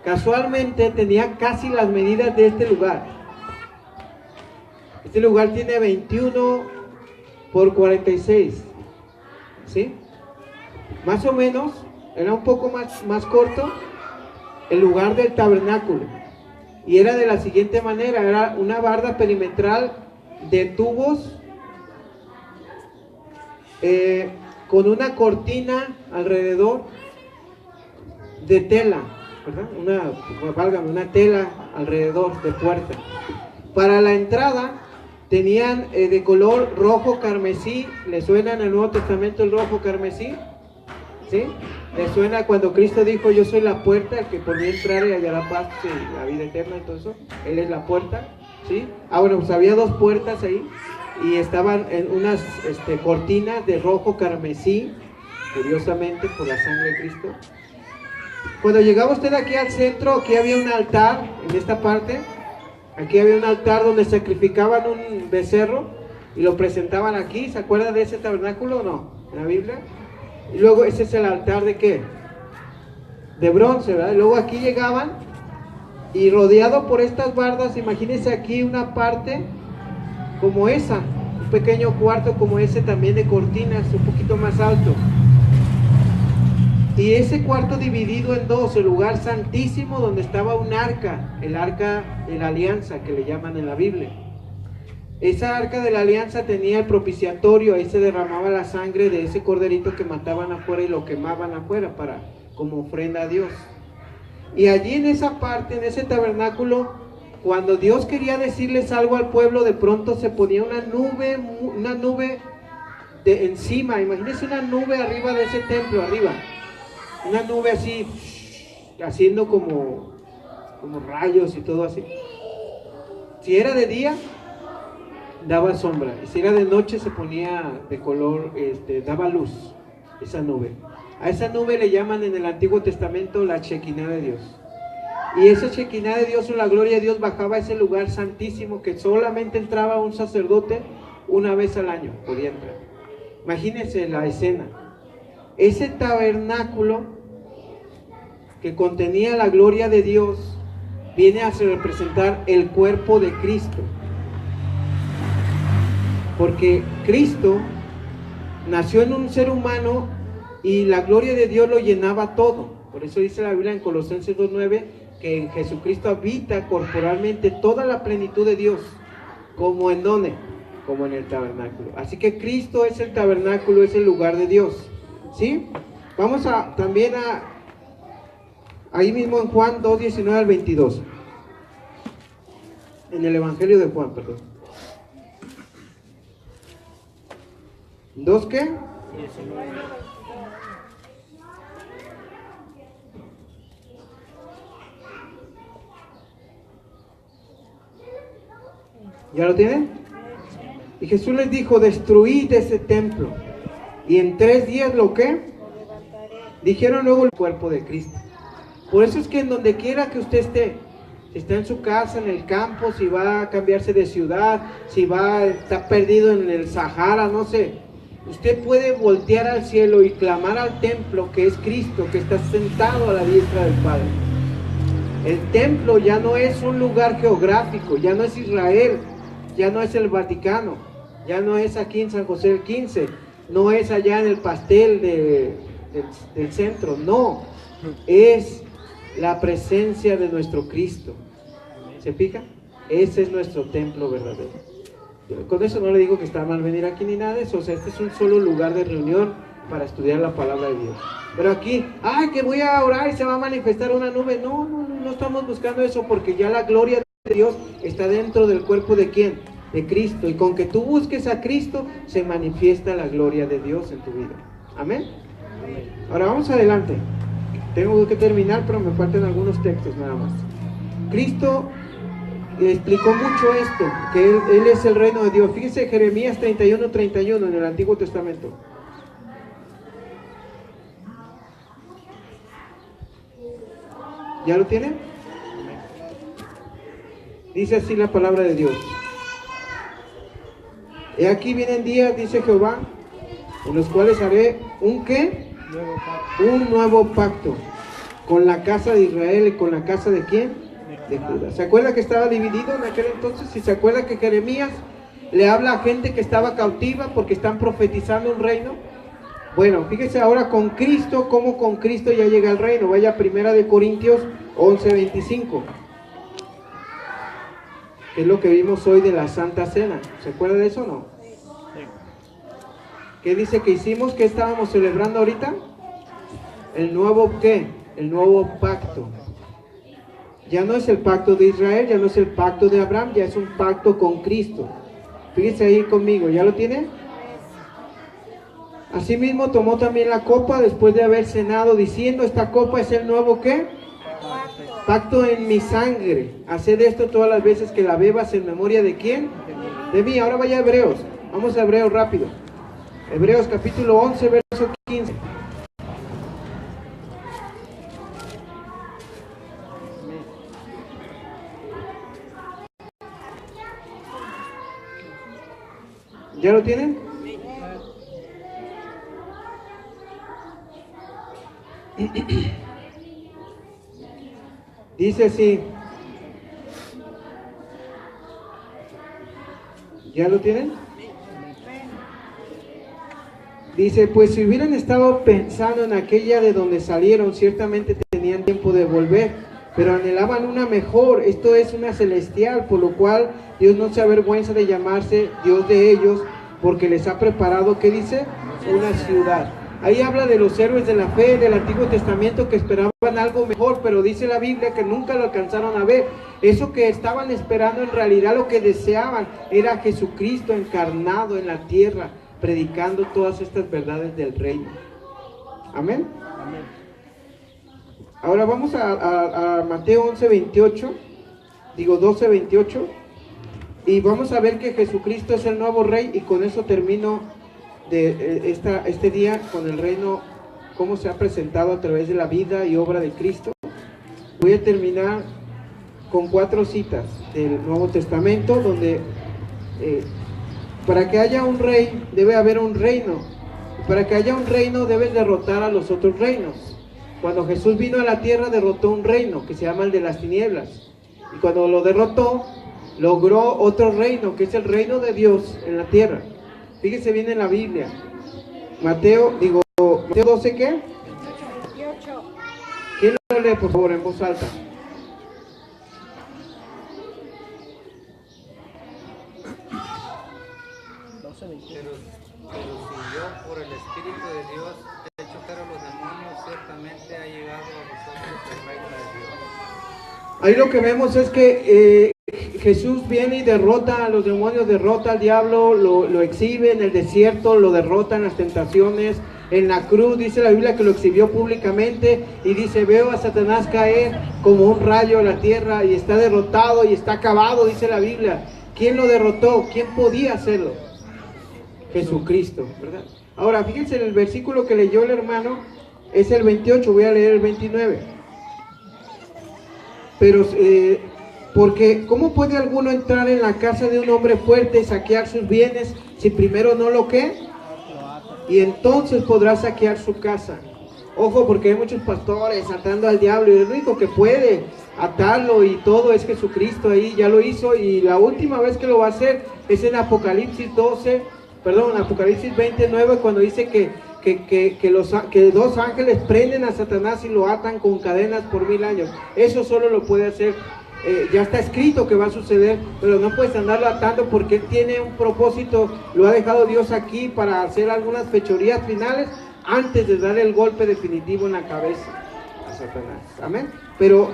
[SPEAKER 1] casualmente tenía casi las medidas de este lugar. Este lugar tiene 21 por 46, ¿sí? Más o menos, era un poco más corto el lugar del tabernáculo. Y era de la siguiente manera, era una barda perimetral de tubos con una cortina alrededor de tela, ¿verdad? Una tela alrededor de puerta. Para la entrada tenían de color rojo carmesí. ¿Le suena en el Nuevo Testamento el rojo carmesí? ¿Sí? ¿Les suena cuando Cristo dijo, yo soy la puerta, el que por mí entrare y hallará paz y la vida eterna y todo eso? Él es la puerta, ¿sí? Ah, bueno, pues había dos puertas ahí y estaban en unas cortinas de rojo carmesí, curiosamente por la sangre de Cristo. Cuando llegaba usted aquí al centro, aquí había un altar, en esta parte, aquí había un altar donde sacrificaban un becerro y lo presentaban aquí. ¿Se acuerda de ese tabernáculo o no? En la Biblia. Y luego ese es el altar de ¿qué? De bronce, ¿verdad? Y luego aquí llegaban y rodeado por estas bardas, imagínense aquí una parte como esa, un pequeño cuarto como ese también de cortinas, un poquito más alto. Y ese cuarto dividido en dos, el lugar santísimo donde estaba un arca, el arca de la alianza que le llaman en la Biblia. Esa arca de la alianza tenía el propiciatorio, ahí se derramaba la sangre de ese corderito que mataban afuera y lo quemaban afuera para como ofrenda a Dios. Y allí en esa parte, en ese tabernáculo, cuando Dios quería decirles algo al pueblo, de pronto se ponía una nube de encima. Imagínense una nube arriba de ese templo, arriba. Una nube así, haciendo como rayos y todo así. Si era de día, daba sombra, y si era de noche se ponía de color, daba luz, esa nube. A esa nube le llaman en el Antiguo Testamento la Shekinah de Dios. Y esa Shekinah de Dios, o la gloria de Dios, bajaba a ese lugar santísimo que solamente entraba un sacerdote una vez al año, podía entrar. Imagínense la escena. Ese tabernáculo que contenía la gloria de Dios viene a representar el cuerpo de Cristo. Porque Cristo nació en un ser humano y la gloria de Dios lo llenaba todo. Por eso dice la Biblia en Colosenses 2:9 que en Jesucristo habita corporalmente toda la plenitud de Dios. ¿Como en dónde? Como en el tabernáculo. Así que Cristo es el tabernáculo, es el lugar de Dios. ¿Sí? Vamos también ahí mismo en Juan 2:19 al 22. En el Evangelio de Juan, perdón. ¿Dos qué?
[SPEAKER 2] 19.
[SPEAKER 1] ¿Ya lo tienen? Y Jesús les dijo, destruid ese templo y en 3 días ¿lo qué? Dijeron luego el cuerpo de Cristo. Por eso es que en donde quiera que usted esté, si está en su casa, en el campo, si va a cambiarse de ciudad, si está perdido en el Sahara, no sé, usted puede voltear al cielo y clamar al templo que es Cristo, que está sentado a la diestra del Padre. El templo ya no es un lugar geográfico, ya no es Israel, ya no es el Vaticano, ya no es aquí en San José el 15, no es allá en el pastel del centro, no, es la presencia de nuestro Cristo. ¿Se fija? Ese es nuestro templo verdadero. Con eso no le digo que está mal venir aquí ni nada de eso. O sea, este es un solo lugar de reunión para estudiar la palabra de Dios. Pero aquí, que voy a orar y se va a manifestar una nube. No estamos buscando eso, porque ya la gloria de Dios está dentro del cuerpo de ¿quién? De Cristo. Y con que tú busques a Cristo, se manifiesta la gloria de Dios en tu vida. Amén. Ahora vamos adelante. Tengo que terminar, pero me faltan algunos textos nada más. Cristo explicó mucho esto, que él es el reino de Dios. Fíjese Jeremías 31:31 en el Antiguo Testamento. ¿Ya lo tienen? Dice así la palabra de Dios. He aquí vienen días, dice Jehová, en los cuales haré un ¿qué? Un nuevo pacto con la casa de Israel y con la casa de ¿quién? De Judá. ¿Se acuerda que estaba dividido en aquel entonces? Si se acuerda que Jeremías le habla a gente que estaba cautiva porque están profetizando un reino. Bueno, fíjese ahora con Cristo, cómo con Cristo ya llega el reino. Vaya a 1 Corintios 11:25, que es lo que vimos hoy de la Santa Cena. ¿Se acuerda de eso o no? ¿Qué dice que hicimos? ¿Qué estábamos celebrando ahorita? El nuevo ¿qué? El nuevo pacto. Ya no es el pacto de Israel, ya no es el pacto de Abraham, ya es un pacto con Cristo. Fíjese ahí conmigo, ¿ya lo tiene? Asimismo tomó también la copa después de haber cenado, diciendo: esta copa es el nuevo ¿qué? Pacto en mi sangre. Haced esto todas las veces que la bebas en memoria ¿de quién? De mí. Ahora vaya a Hebreos. Vamos a Hebreos rápido. Hebreos capítulo 11, verso 15. ¿Ya lo tienen? Dice así. ¿Ya lo tienen? Dice: pues si hubieran estado pensando en aquella de donde salieron, ciertamente tenían tiempo de volver, pero anhelaban una mejor, esto es una celestial, por lo cual Dios no se avergüenza de llamarse Dios de ellos, porque les ha preparado, ¿qué dice? Una ciudad. Ahí habla de los héroes de la fe del Antiguo Testamento que esperaban algo mejor, pero dice la Biblia que nunca lo alcanzaron a ver. Eso que estaban esperando, en realidad lo que deseaban era Jesucristo encarnado en la tierra, predicando todas estas verdades del reino. Amén.
[SPEAKER 4] Amén.
[SPEAKER 1] Ahora vamos a Mateo 11:28, digo 12:28, y vamos a ver que Jesucristo es el nuevo rey, y con eso termino de este día con el reino, cómo se ha presentado a través de la vida y obra de Cristo. Voy a terminar con 4 citas del Nuevo Testamento, donde para que haya un rey debe haber un reino, y para que haya un reino debe derrotar a los otros reinos. Cuando Jesús vino a la tierra derrotó un reino que se llama el de las tinieblas, y cuando lo derrotó logró otro reino que es el reino de Dios en la tierra. Fíjese bien en la Biblia. Mateo 12, ¿qué?
[SPEAKER 3] 28.
[SPEAKER 1] ¿Quién lo lee, por favor, en voz alta?
[SPEAKER 5] Pero si yo, por el Espíritu de Dios, he hecho fuera a los demonios, ciertamente ha llegado a vosotros el reino de Dios.
[SPEAKER 1] Ahí lo que vemos es que Jesús viene y derrota a los demonios, derrota al diablo, lo exhibe en el desierto, lo derrota en las tentaciones, en la cruz. Dice la Biblia que lo exhibió públicamente y dice: veo a Satanás caer como un rayo a la tierra, y está derrotado y está acabado, dice la Biblia. ¿Quién lo derrotó? ¿Quién podía hacerlo? Jesucristo, ¿verdad? Ahora, fíjense, el versículo que leyó el hermano es el 28, voy a leer el 29. Pero, porque ¿cómo puede alguno entrar en la casa de un hombre fuerte y saquear sus bienes si primero no lo qué? Y entonces podrá saquear su casa. Ojo, porque hay muchos pastores atando al diablo, y el único que puede atarlo y todo es Jesucristo. Ahí ya lo hizo, y la última vez que lo va a hacer es en Apocalipsis 29, cuando dice que 2 ángeles prenden a Satanás y lo atan con cadenas por 1000 años. Eso solo lo puede hacer, ya está escrito que va a suceder, pero no puedes andarlo atando, porque él tiene un propósito, lo ha dejado Dios aquí para hacer algunas fechorías finales antes de dar el golpe definitivo en la cabeza a Satanás. Amén. Pero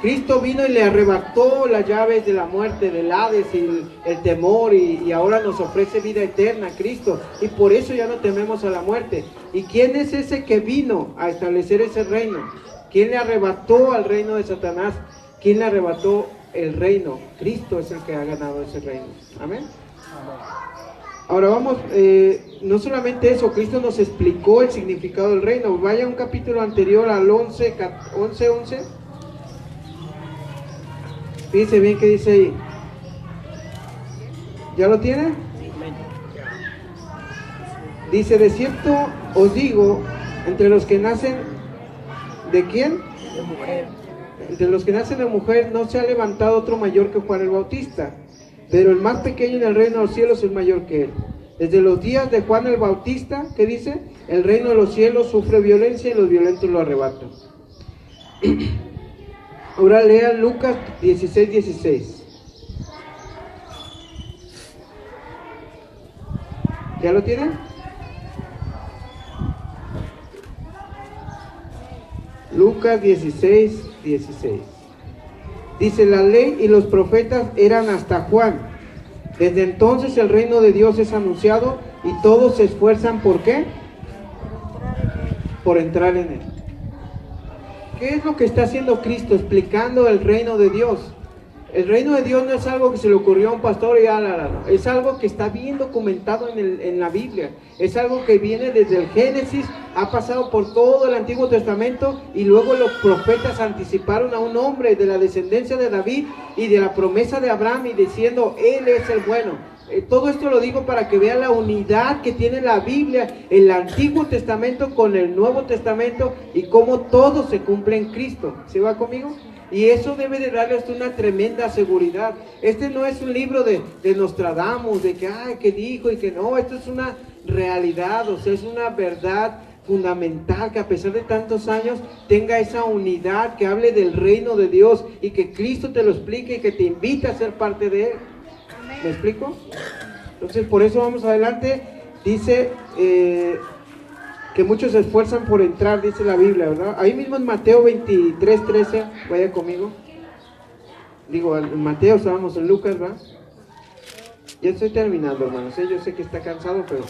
[SPEAKER 1] Cristo vino y le arrebató las llaves de la muerte, del Hades y el temor, y ahora nos ofrece vida eterna, Cristo, y por eso ya no tememos a la muerte. ¿Y quién es ese que vino a establecer ese reino? ¿Quién le arrebató al reino de Satanás? ¿Quién le arrebató el reino? Cristo es el que ha ganado ese reino. Amén. Ahora vamos, no solamente eso, Cristo nos explicó el significado del reino. Vaya a un capítulo anterior al 11:11. Fíjense bien qué dice ahí. ¿Ya lo tiene? Dice: de cierto os digo, entre los que nacen, ¿de quién?
[SPEAKER 4] De mujer.
[SPEAKER 1] Entre los que nacen de mujer no se ha levantado otro mayor que Juan el Bautista, pero el más pequeño en el reino de los cielos es mayor que él. Desde los días de Juan el Bautista, ¿qué dice? El reino de los cielos sufre violencia y los violentos lo arrebatan. Ahora lea Lucas 16:16. ¿Ya lo tienen? Lucas 16:16. Dice: la ley y los profetas eran hasta Juan. Desde entonces el reino de Dios es anunciado y todos se esfuerzan, ¿por qué? por entrar en él. ¿Qué es lo que está haciendo Cristo? Explicando el reino de Dios. El reino de Dios no es algo que se le ocurrió a un pastor y es algo que está bien documentado en la Biblia. Es algo que viene desde el Génesis, ha pasado por todo el Antiguo Testamento y luego los profetas anticiparon a un hombre de la descendencia de David y de la promesa de Abraham y diciendo, él es el bueno. Todo esto lo digo para que vean la unidad que tiene la Biblia, el Antiguo Testamento con el Nuevo Testamento y cómo todo se cumple en Cristo. ¿Se va conmigo? Y eso debe de darles una tremenda seguridad. Este no es un libro de Nostradamus, de que, que dijo y que no. Esto es una realidad, o sea, es una verdad fundamental que a pesar de tantos años tenga esa unidad, que hable del reino de Dios y que Cristo te lo explique y que te invite a ser parte de él. ¿Me explico? Entonces, por eso vamos adelante. Dice que muchos se esfuerzan por entrar, dice la Biblia, ¿verdad? Ahí mismo en Mateo 23:13, vaya conmigo. Digo, en Mateo, estábamos en Lucas, ¿verdad? Ya estoy terminando, hermanos. Yo sé que está cansado, pero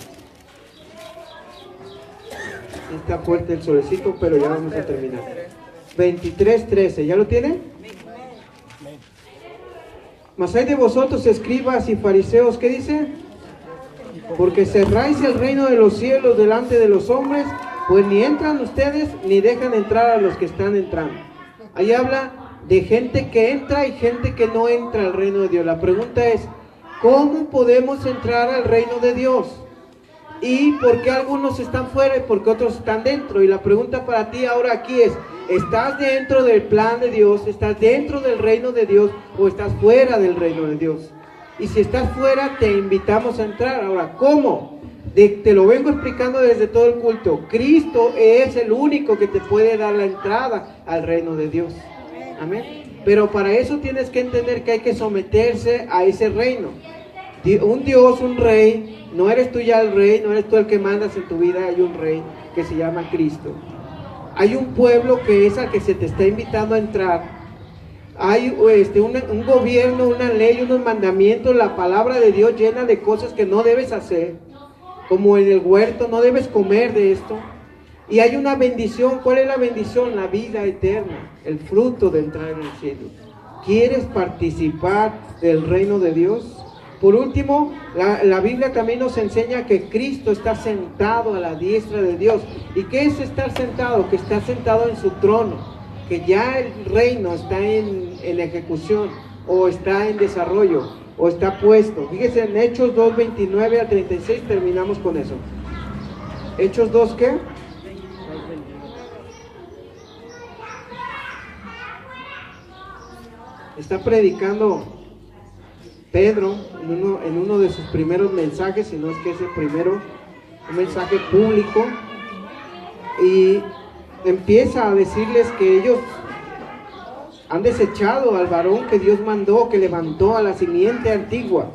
[SPEAKER 1] está fuerte el solecito, pero ya vamos a terminar. 23:13, ¿ya lo tiene? Mas hay de vosotros, escribas y fariseos, ¿qué dice? Porque cerráis el reino de los cielos delante de los hombres, pues ni entran ustedes ni dejan entrar a los que están entrando. Ahí habla de gente que entra y gente que no entra al reino de Dios. La pregunta es, ¿cómo podemos entrar al reino de Dios? ¿Y por qué algunos están fuera y por qué otros están dentro? Y la pregunta para ti ahora aquí es, ¿estás dentro del plan de Dios? ¿Estás dentro del reino de Dios o estás fuera del reino de Dios? Y si estás fuera, te invitamos a entrar. Ahora, ¿cómo? Te lo vengo explicando desde todo el culto. Cristo es el único que te puede dar la entrada al reino de Dios. Amén. Pero para eso tienes que entender que hay que someterse a ese reino. Un Dios, un rey, no eres tú ya el rey, no eres tú el que mandas en tu vida, hay un rey que se llama Cristo. Hay un pueblo que es al que se te está invitando a entrar. Hay un gobierno, una ley, unos mandamientos, la palabra de Dios llena de cosas que no debes hacer, como en el huerto, no debes comer de esto. Y hay una bendición. ¿Cuál es la bendición? La vida eterna, el fruto de entrar en el cielo. ¿Quieres participar del reino de Dios? Por último, la Biblia también nos enseña que Cristo está sentado a la diestra de Dios. ¿Y qué es estar sentado? Que está sentado en su trono, que ya el reino está en ejecución, o está en desarrollo, o está puesto. Fíjese en Hechos 2:29 al 36, terminamos con eso. Hechos 2, ¿qué? Está predicando Pedro en uno de sus primeros mensajes, si no es que es el primero, un mensaje público, y empieza a decirles que ellos han desechado al varón que Dios mandó, que levantó a la simiente antigua,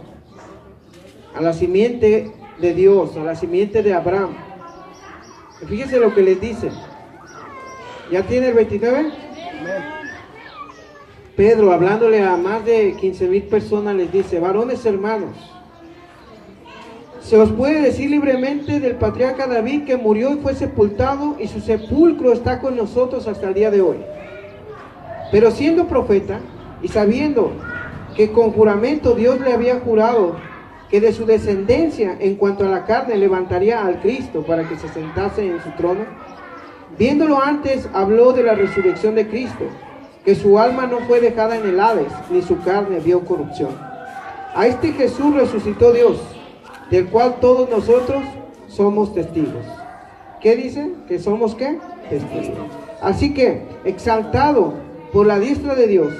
[SPEAKER 1] a la simiente de Dios, a la simiente de Abraham. Y fíjense lo que les dice. ¿Ya tiene el 29? Pedro, hablándole a más de 15,000 personas, les dice: varones hermanos, se os puede decir libremente del patriarca David, que murió y fue sepultado, y su sepulcro está con nosotros hasta el día de hoy. Pero siendo profeta y sabiendo que con juramento Dios le había jurado que de su descendencia en cuanto a la carne levantaría al Cristo para que se sentase en su trono, viéndolo antes habló de la resurrección de Cristo, que su alma no fue dejada en el Hades, ni su carne vio corrupción. A este Jesús resucitó Dios, del cual todos nosotros somos testigos. ¿Qué dice? ¿Que somos qué? Testigos. Así que, exaltado por la diestra de Dios,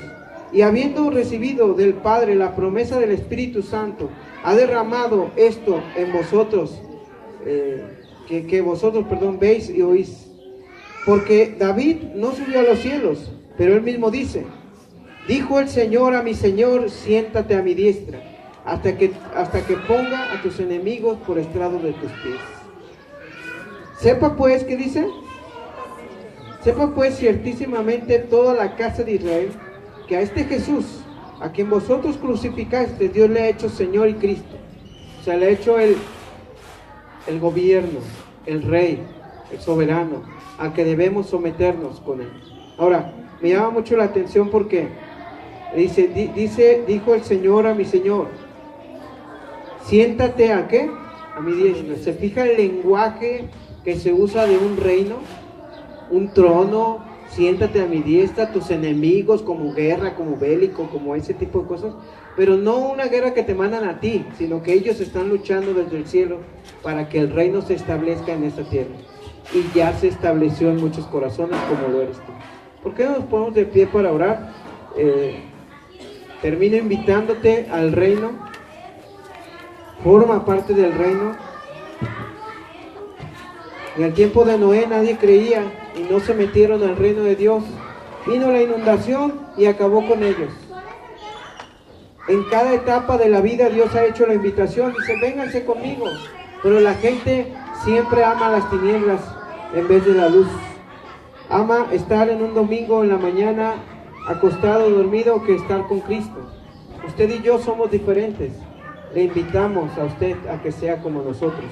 [SPEAKER 1] y habiendo recibido del Padre la promesa del Espíritu Santo, ha derramado esto en vosotros, que vosotros, veis y oís. Porque David no subió a los cielos, pero él mismo dice: dijo el Señor a mi Señor, siéntate a mi diestra, hasta que ponga a tus enemigos por estrado de tus pies. Sepa pues, ¿qué dice? Sepa pues ciertísimamente toda la casa de Israel, que a este Jesús, a quien vosotros crucificaste, Dios le ha hecho Señor y Cristo. O sea, le ha hecho el gobierno, el rey, el soberano, a que debemos someternos con Él. Ahora, me llama mucho la atención porque dijo el Señor a mi Señor, siéntate ¿a qué? A mi diestra. ¿Se fija el lenguaje que se usa de un reino? Un trono, siéntate a mi diestra, tus enemigos, como guerra, como bélico, como ese tipo de cosas. Pero no una guerra que te mandan a ti, sino que ellos están luchando desde el cielo para que el reino se establezca en esta tierra. Y ya se estableció en muchos corazones como lo eres tú. ¿Por qué no nos ponemos de pie para orar? Termino invitándote al reino. Forma parte del reino. En el tiempo de Noé nadie creía y no se metieron al reino de Dios. Vino la inundación y acabó con ellos. En cada etapa de la vida Dios ha hecho la invitación, dice, vénganse conmigo. Pero la gente siempre ama las tinieblas en vez de la luz. Ama estar en un domingo en la mañana acostado, dormido, que estar con Cristo. Usted y yo somos diferentes. Le invitamos a usted a que sea como nosotros,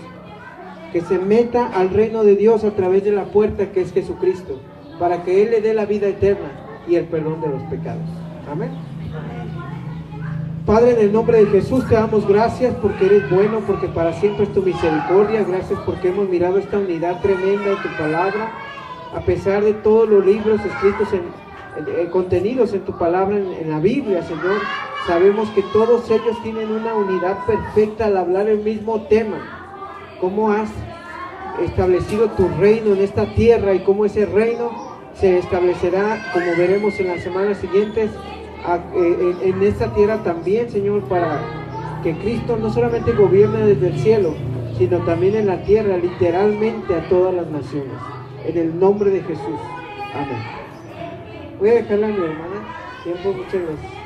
[SPEAKER 1] que se meta al reino de Dios a través de la puerta que es Jesucristo, para que Él le dé la vida eterna y el perdón de los pecados. Amén. Padre, en el nombre de Jesús te damos gracias porque eres bueno, porque para siempre es tu misericordia. Gracias porque hemos mirado esta unidad tremenda en tu palabra, a pesar de todos los libros escritos contenidos en tu palabra, en la Biblia, Señor. Sabemos que todos ellos tienen una unidad perfecta al hablar el mismo tema. Cómo has establecido tu reino en esta tierra y cómo ese reino se establecerá, como veremos en las semanas siguientes, en esta tierra también, Señor, para que Cristo no solamente gobierne desde el cielo, sino también en la tierra, literalmente a todas las naciones. En el nombre de Jesús. Amén. Voy a dejarle a mi hermana. Tiempo, muchas gracias.